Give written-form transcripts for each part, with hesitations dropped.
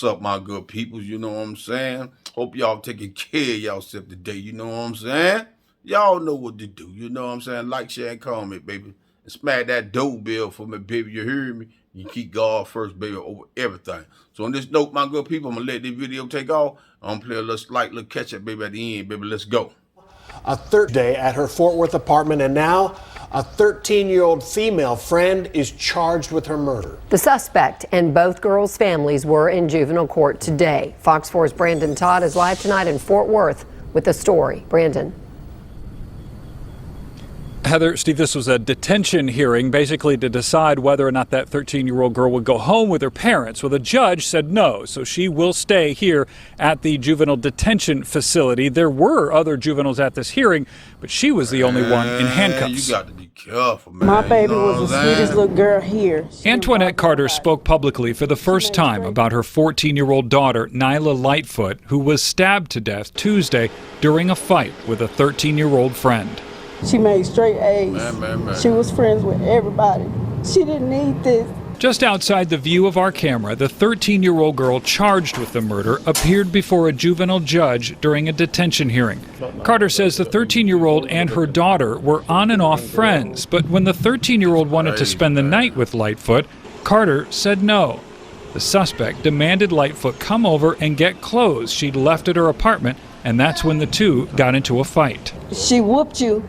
What's up, my good people? You know what I'm saying? Hope y'all taking care of yourself today. You know what I'm saying? Y'all know what to do. You know what I'm saying? Like, share, and comment, baby. And smack that doorbell for me, baby. You hear me? You keep God first, baby, over everything. So on this note, my good people, I'm going to let this video take off. I'm going to play a little catch-up, baby, at the end, baby. Let's go. A third day at her Fort Worth apartment, and now a 13-year-old female friend is charged with her murder. The suspect and both girls' families were in juvenile court today. Fox 4's Brandon Todd is live tonight in Fort Worth with the story. Brandon. Heather, Steve, this was a detention hearing basically to decide whether or not that 13-year-old girl would go home with her parents. Well, the judge said no, so she will stay here at the juvenile detention facility. There were other juveniles at this hearing, but she was the only one in handcuffs. You got to be careful, man. My baby was the sweetest little girl here. Antoinette Carter spoke publicly for the first time about her 14-year-old daughter, Nyla Lightfoot, who was stabbed to death Tuesday during a fight with a 13-year-old friend. She made straight A's. She was friends with everybody. She didn't need this. Just outside the view of our camera, the 13-year-old girl charged with the murder appeared before a juvenile judge during a detention hearing. Carter says the 13-year-old and her daughter were on and off friends, but when the 13-year-old wanted to spend the night with Lightfoot, Carter said no. The suspect demanded Lightfoot come over and get clothes she'd left at her apartment, and that's when the two got into a fight. She whooped you.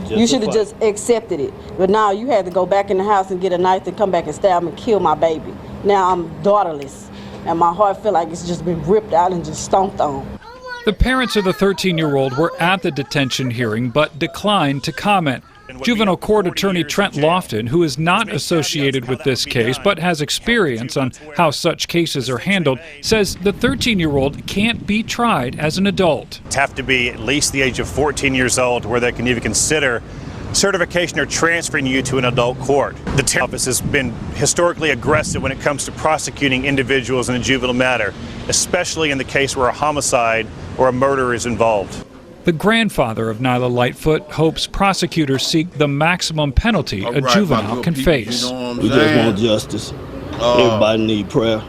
You should have just accepted it. But now you had to go back in the house and get a knife and come back and stab and kill my baby. Now I'm daughterless, and my heart feel like it's just been ripped out and just stomped on. The parents of the 13-year-old were at the detention hearing but declined to comment. Juvenile court attorney Trent Lofton, who is not associated with this case but has experience on how such cases are handled, says the 13-year-old can't be tried as an adult. Have to be at least the age of 14 years old where they can even consider certification or transferring you to an adult court. The Terror Office has been historically aggressive when it comes to prosecuting individuals in a juvenile matter, especially in the case where a homicide or a murder is involved. The grandfather of Nyla Lightfoot hopes prosecutors seek the maximum penalty a juvenile can face. We just want justice. Everybody need prayer.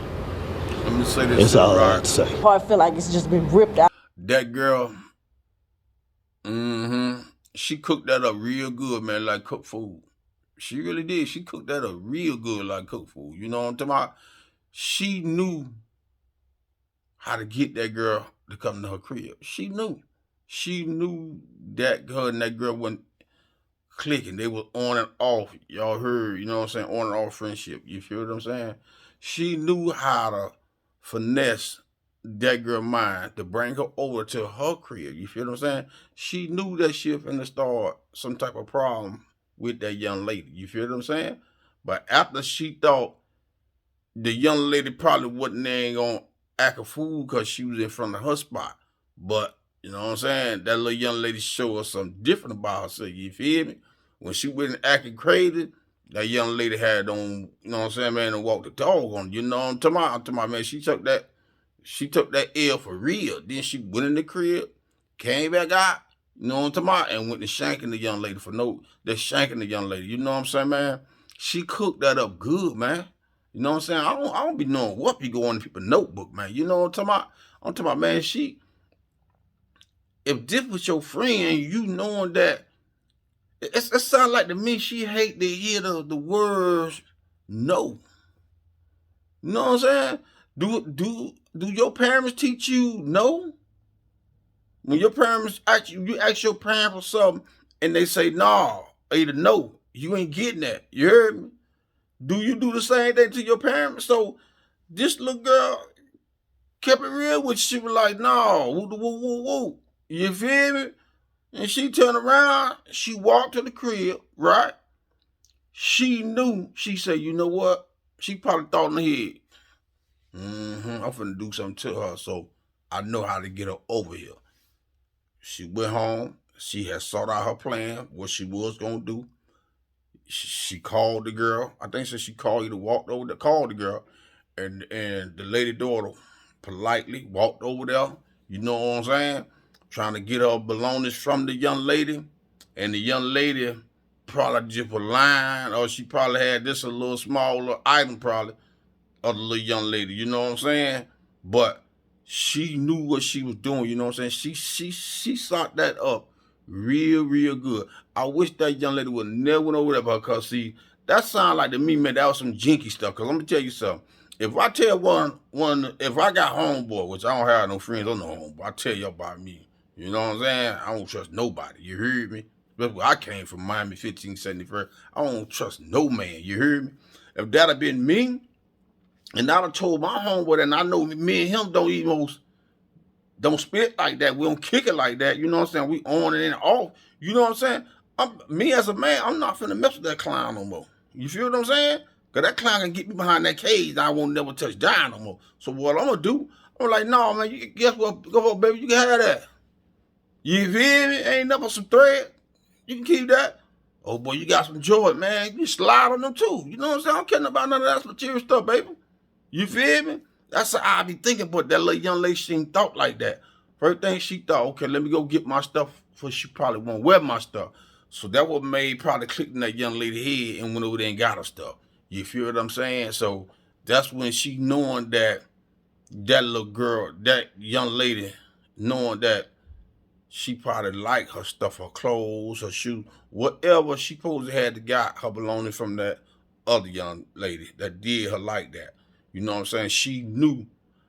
Let me say this. That's all I have to say. My heart feel like it's just been ripped out. That girl, she cooked that up real good, man, like cooked food. She really did. She cooked that up real good like cooked food. You know what I'm talking about? She knew how to get that girl to come to her crib. She knew. She knew that her and that girl wasn't clicking. They were on and off. Y'all heard, you know what I'm saying? On and off friendship. You feel what I'm saying? She knew how to finesse that girl's mind to bring her over to her crib. You feel what I'm saying? She knew that she was finna start some type of problem with that young lady. You feel what I'm saying? But after she thought the young lady probably wasn't there gonna act a fool because she was in front of her spot. But you know what I'm saying? That little young lady showed us something different about herself. You feel me? When she went acting crazy, that young lady had on, you know what I'm saying, man, and walked the dog on. You know what I'm talking about? I'm talking about, man, she took that L for real. Then she went in the crib, came back out, you know what I'm talking about, and went to shanking the young lady for no, they're shanking the young lady. You know what I'm saying, man? She cooked that up good, man. You know what I'm saying? I don't be knowing what be going in people's notebook, man. You know what I'm talking about? I'm talking about, man, if this was your friend, you knowing that, it sounds like to me she hate to hear the words no. You know what I'm saying? Do your parents teach you no? When your parents ask you ask your parents for something and they say no, either no, you ain't getting that. You heard me? Do you do the same thing to your parents? So this little girl kept it real with you. She was like, no, woo. You feel me? And she turned around, she walked to the crib, right? She knew, she said, you know what? She probably thought in her head, I'm finna do something to her, so I know how to get her over here. She went home, she had sought out her plan, what she was gonna do. She called the girl. I think she called you to walk over there, called the girl, and the lady daughter politely walked over there, you know what I'm saying? Trying to get her belongings from the young lady, and the young lady probably just was lying, or she probably had this a little small little item probably, other little young lady, you know what I'm saying? But she knew what she was doing, you know what I'm saying? She sought that up real good. I wish that young lady would never went over there, because see, that sound like to me, man, that was some jinky stuff. Cause let me tell you something. If I tell if I got homeboy, which I don't have no friends or no homeboy, I tell you about me. You know what I'm saying? I don't trust nobody. You heard me? That's where I came from, Miami 1571. I don't trust no man. You heard me? If that had been me, and I'd have told my homeboy, and I know me and him don't spit like that. We don't kick it like that. You know what I'm saying? We on and off. You know what I'm saying? Me as a man, I'm not finna mess with that clown no more. You feel what I'm saying? Because that clown can get me behind that cage, and I won't never touch down no more. So what I'm going to do, I'm like, no, man, guess what? Go on, baby, you can have that. You feel me? Ain't nothing but some thread. You can keep that. Oh, boy, you got some joy, man. You slide on them, too. You know what I'm saying? I don't care about none of that material stuff, baby. You feel me? That's how I be thinking, but that little young lady, she ain't thought like that. First thing she thought, okay, let me go get my stuff, for she probably won't wear my stuff. So that what made probably click in that young lady head and went over there and got her stuff. You feel what I'm saying? So that's when she knowing that little girl, that young lady, knowing that she probably like her stuff, her clothes, her shoes, whatever she supposed to had to got her belongings from that other young lady that did her like that. You know what I'm saying? She knew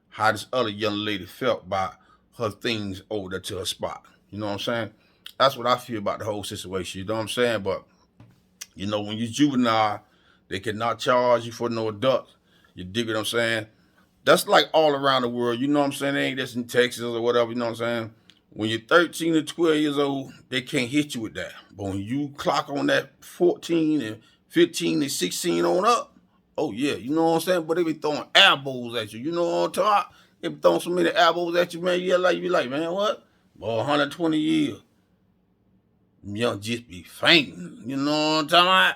how this other young lady felt by her things over there to her spot. You know what I'm saying? That's what I feel about the whole situation. You know what I'm saying? But, you know, when you juvenile, they cannot charge you for no adult. You dig what I'm saying? That's like all around the world. You know what I'm saying? They ain't just in Texas or whatever. You know what I'm saying? When you're 13 or 12 years old, they can't hit you with that. But when you clock on that 14 and 15 and 16 on up, oh yeah, you know what I'm saying? But they be throwing elbows at you. You know what I'm talking about? They be throwing so many elbows at you, man. You be like, man, what? Boy, 120 years. Young just be fainting. You know what I'm talking about?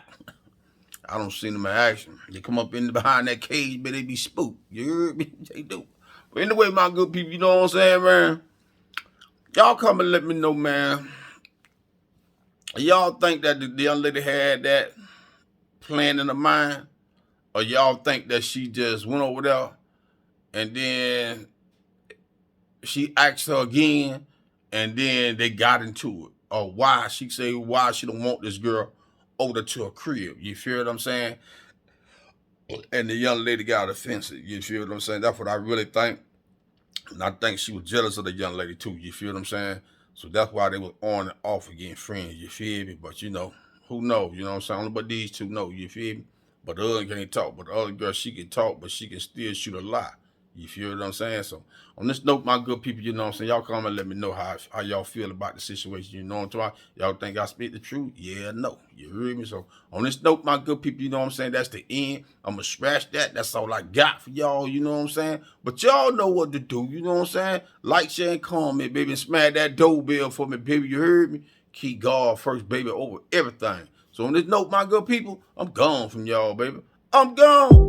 I don't see them in action. They come up in behind that cage, but they be spooked. You heard me? They do. But anyway, my good people, you know what I'm saying, man? Y'all come and let me know, man. Y'all think that the young lady had that plan in her mind? Or y'all think that she just went over there and then she asked her again and then they got into it? Or why she don't want this girl over to her crib? You feel what I'm saying? And the young lady got offensive. You feel what I'm saying? That's what I really think. And I think she was jealous of the young lady too. You feel what I'm saying? So that's why they was on and off again friends. You feel me? But you know, who knows? You know what I'm saying? Only but these two know. You feel me? But the other can't talk. But the other girl, she can talk, but she can still shoot a lie. You feel what I'm saying? So on this note, my good people, you know what I'm saying? Y'all come and let me know how y'all feel about the situation. You know what I'm talking about? Y'all think I speak the truth? Yeah, no. You heard me? So on this note, my good people, you know what I'm saying? That's the end. I'm going to scratch that. That's all I got for y'all, you know what I'm saying? But y'all know what to do, you know what I'm saying? Like, share, and comment, baby, and smash that doorbell for me, baby. You heard me? Keep God first, baby, over everything. So on this note, my good people, I'm gone from y'all, baby. I'm gone.